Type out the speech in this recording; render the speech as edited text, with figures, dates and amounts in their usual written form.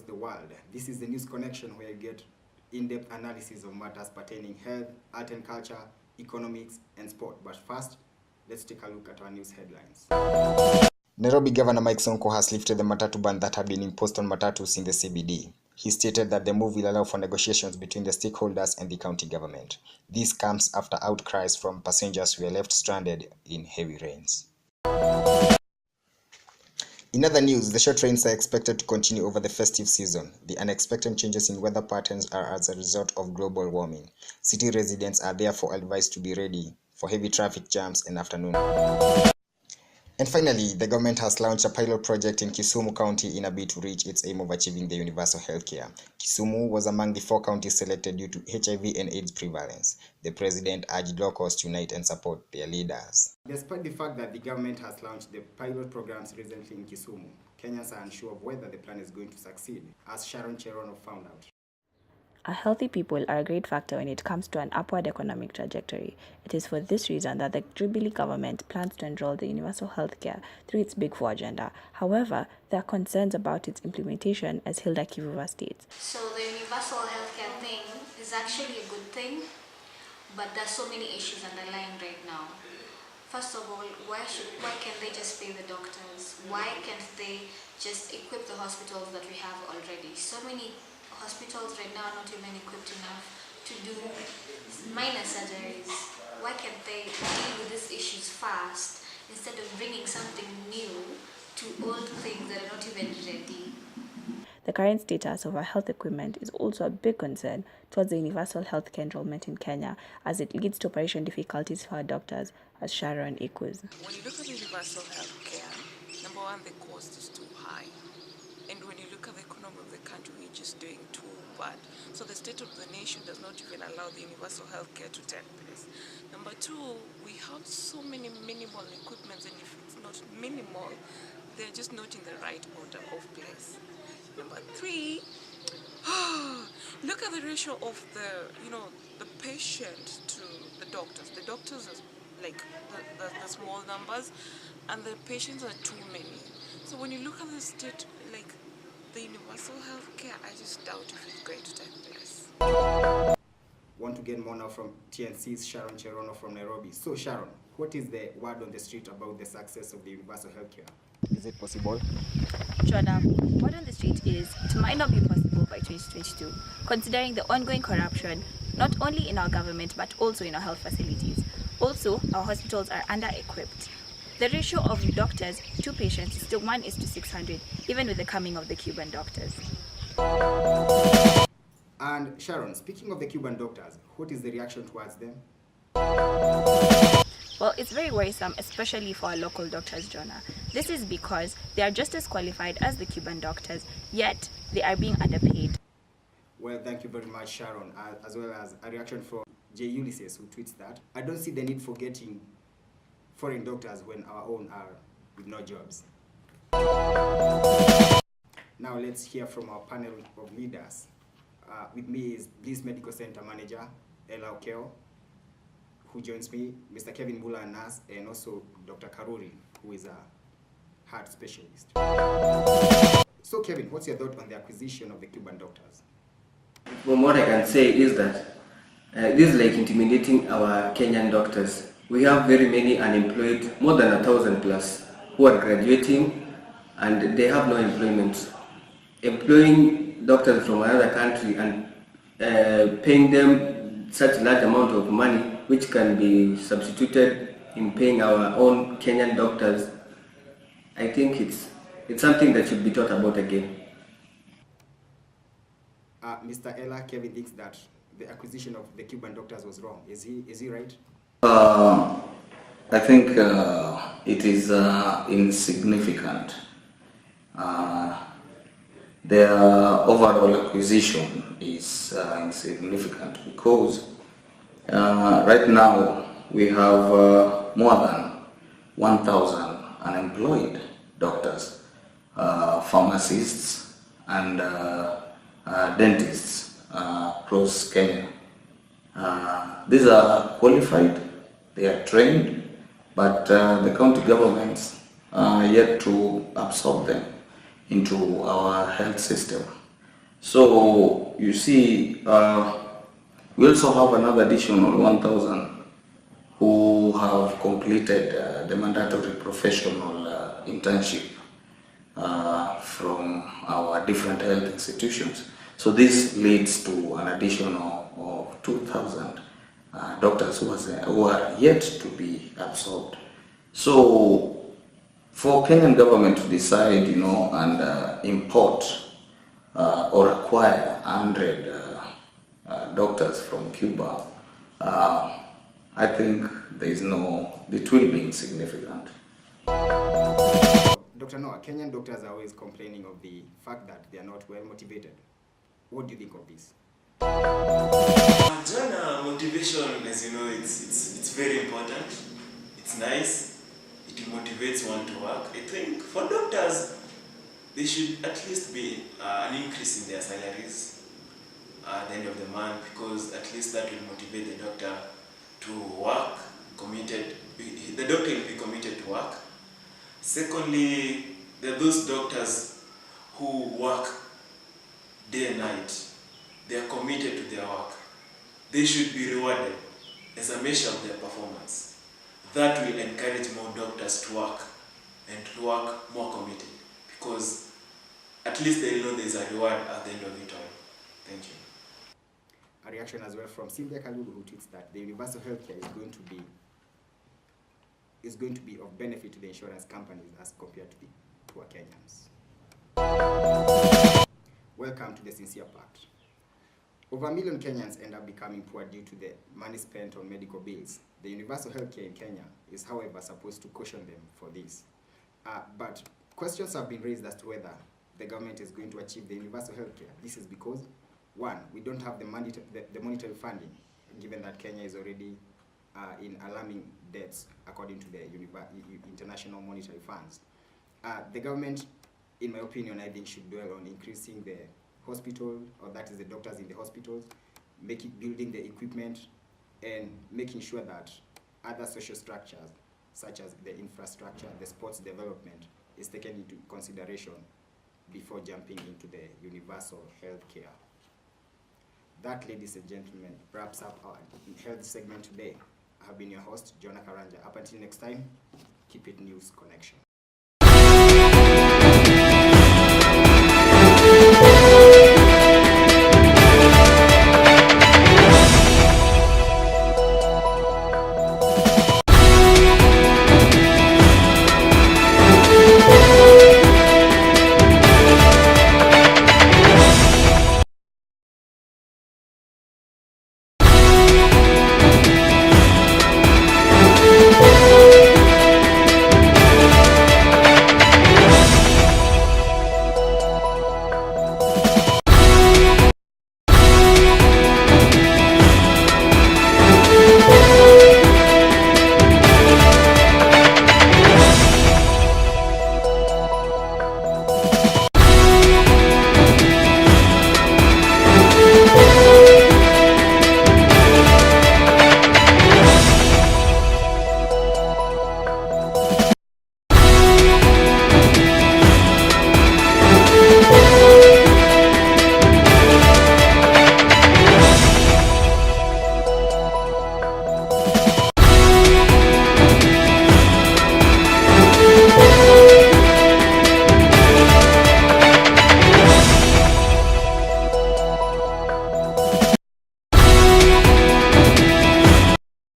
the world. This is the News Connection, where you get in-depth analysis of matters pertaining health, art and culture, economics, and sport. But first, let's take a look at our news headlines. Nairobi Governor Mike Sonko has lifted the matatu ban that had been imposed on matatus in the CBD. He stated that the move will allow for negotiations between the stakeholders and the county government. This comes after outcries from passengers who were left stranded in heavy rains. In other news, the short rains are expected to continue over the festive season. The unexpected changes in weather patterns are as a result of global warming. City residents are therefore advised to be ready for heavy traffic jams in afternoon. And finally, the government has launched a pilot project in Kisumu County in a bid to reach its aim of achieving the universal healthcare. Kisumu was among the 4 counties selected due to HIV and AIDS prevalence. The president urged locals to unite and support their leaders. Despite the fact that the government has launched the pilot programs recently in Kisumu, Kenyans are unsure of whether the plan is going to succeed, as Sharon Cherono found out. Our healthy people are a great factor when it comes to an upward economic trajectory. It is for this reason that the Jubilee government plans to enroll the universal healthcare through its Big Four agenda. However, there are concerns about its implementation, as Hilda Kivuva states. So the universal healthcare thing is actually a good thing, but there's so many issues underlying right now. First of all, why can't they just pay the doctors? Why can't they just equip the hospitals that we have already? So many hospitals right now are not even equipped enough to do minor surgeries. Why can't they deal with these issues fast instead of bringing something new to old things that are not even ready? The current status of our health equipment is also a big concern towards the universal healthcare enrollment in Kenya, as it leads to operation difficulties for our doctors, as Sharon echoes. When you look at the universal healthcare, number one, the cost is too high. And when you look at the economy of the country, we're just doing too bad. So the state of the nation does not even allow the universal healthcare to take place. Number two, we have so many minimal equipments, and if it's not minimal, they're just not in the right order of place. Number three, look at the ratio of the patient to the doctors. The doctors are like the small numbers, and the patients are too many. So when you look at the state, like the universal healthcare, I just doubt if it's going to take place. Want to get more now from TNC's Sharon Cherono from Nairobi. So Sharon, what is the word on the street about the success of the universal healthcare? Is it possible? Jonah, word on the street is it might not be possible by 2022, considering the ongoing corruption, not only in our government but also in our health facilities. Also, our hospitals are under-equipped. The ratio of doctors to patients is still 1:600, even with the coming of the Cuban doctors. And Sharon, speaking of the Cuban doctors, what is the reaction towards them? Well, it's very worrisome, especially for our local doctors, Jonah. This is because they are just as qualified as the Cuban doctors, yet they are being underpaid. Well, thank you very much, Sharon, as well as a reaction from J. Ulysses, who tweets that, I don't see the need for getting foreign doctors when our own are with no jobs. Now let's hear from our panel of leaders. With me is Bliss Medical Center Manager, Ella Okeo, who joins me, Mr. Kevin Bula, a nurse, and also Dr. Karuri, who is a heart specialist. So Kevin, what's your thought on the acquisition of the Cuban doctors? From what I can say is that this is like intimidating our Kenyan doctors. We have very many unemployed, more than 1,000 plus, who are graduating and they have no employment. Employing doctors from another country and paying them such large amount of money, which can be substituted in paying our own Kenyan doctors, I think it's something that should be thought about again. Mr. Ella, Kevin thinks that the acquisition of the Cuban doctors was wrong. Is he right? I think it is insignificant. Their overall acquisition is insignificant because right now we have more than 1,000 unemployed doctors, pharmacists and dentists across Kenya. These are qualified, they are trained, but the county governments are yet to absorb them into our health system. So you see, we also have another additional 1,000 who have completed the mandatory professional internship from our different health institutions. So this leads to an additional of 2,000 doctors who are yet to be absorbed. So for Kenyan government to decide, and import or acquire 100 doctors from Cuba, I think it will be insignificant. Dr. Noah, Kenyan doctors are always complaining of the fact that they are not well motivated. What do you think of this? Jonah, motivation, as you know, it's very important. It's nice. It motivates one to work. I think for doctors, there should at least be an increase in their salaries at the end of the month, because at least that will motivate the doctor to work committed. The doctor will be committed to work. Secondly, there are those doctors who work day and night. They are committed to their work. They should be rewarded as a measure of their performance. That will encourage more doctors to work and to work more committed, because at least they know there's a reward at the end of it all. Thank you. A reaction as well from Sylvia Kalulu, who tweets that the universal healthcare is going to be of benefit to the insurance companies as compared to the poor Kenyans. Welcome to the sincere part. Over 1 million Kenyans end up becoming poor due to the money spent on medical bills. The universal healthcare in Kenya is, however, supposed to caution them for this. But questions have been raised as to whether the government is going to achieve the universal healthcare. This is because, one, we don't have the monetary funding, given that Kenya is already in alarming debts according to the international monetary funds. The government, in my opinion, I think should dwell on increasing the hospital, or that is the doctors in the hospitals, building the equipment, and making sure that other social structures, such as the infrastructure, the sports development, is taken into consideration before jumping into the universal health care. That, ladies and gentlemen, wraps up our health segment today. I have been your host, Jonah Karanja. Up until next time, keep it News Connection.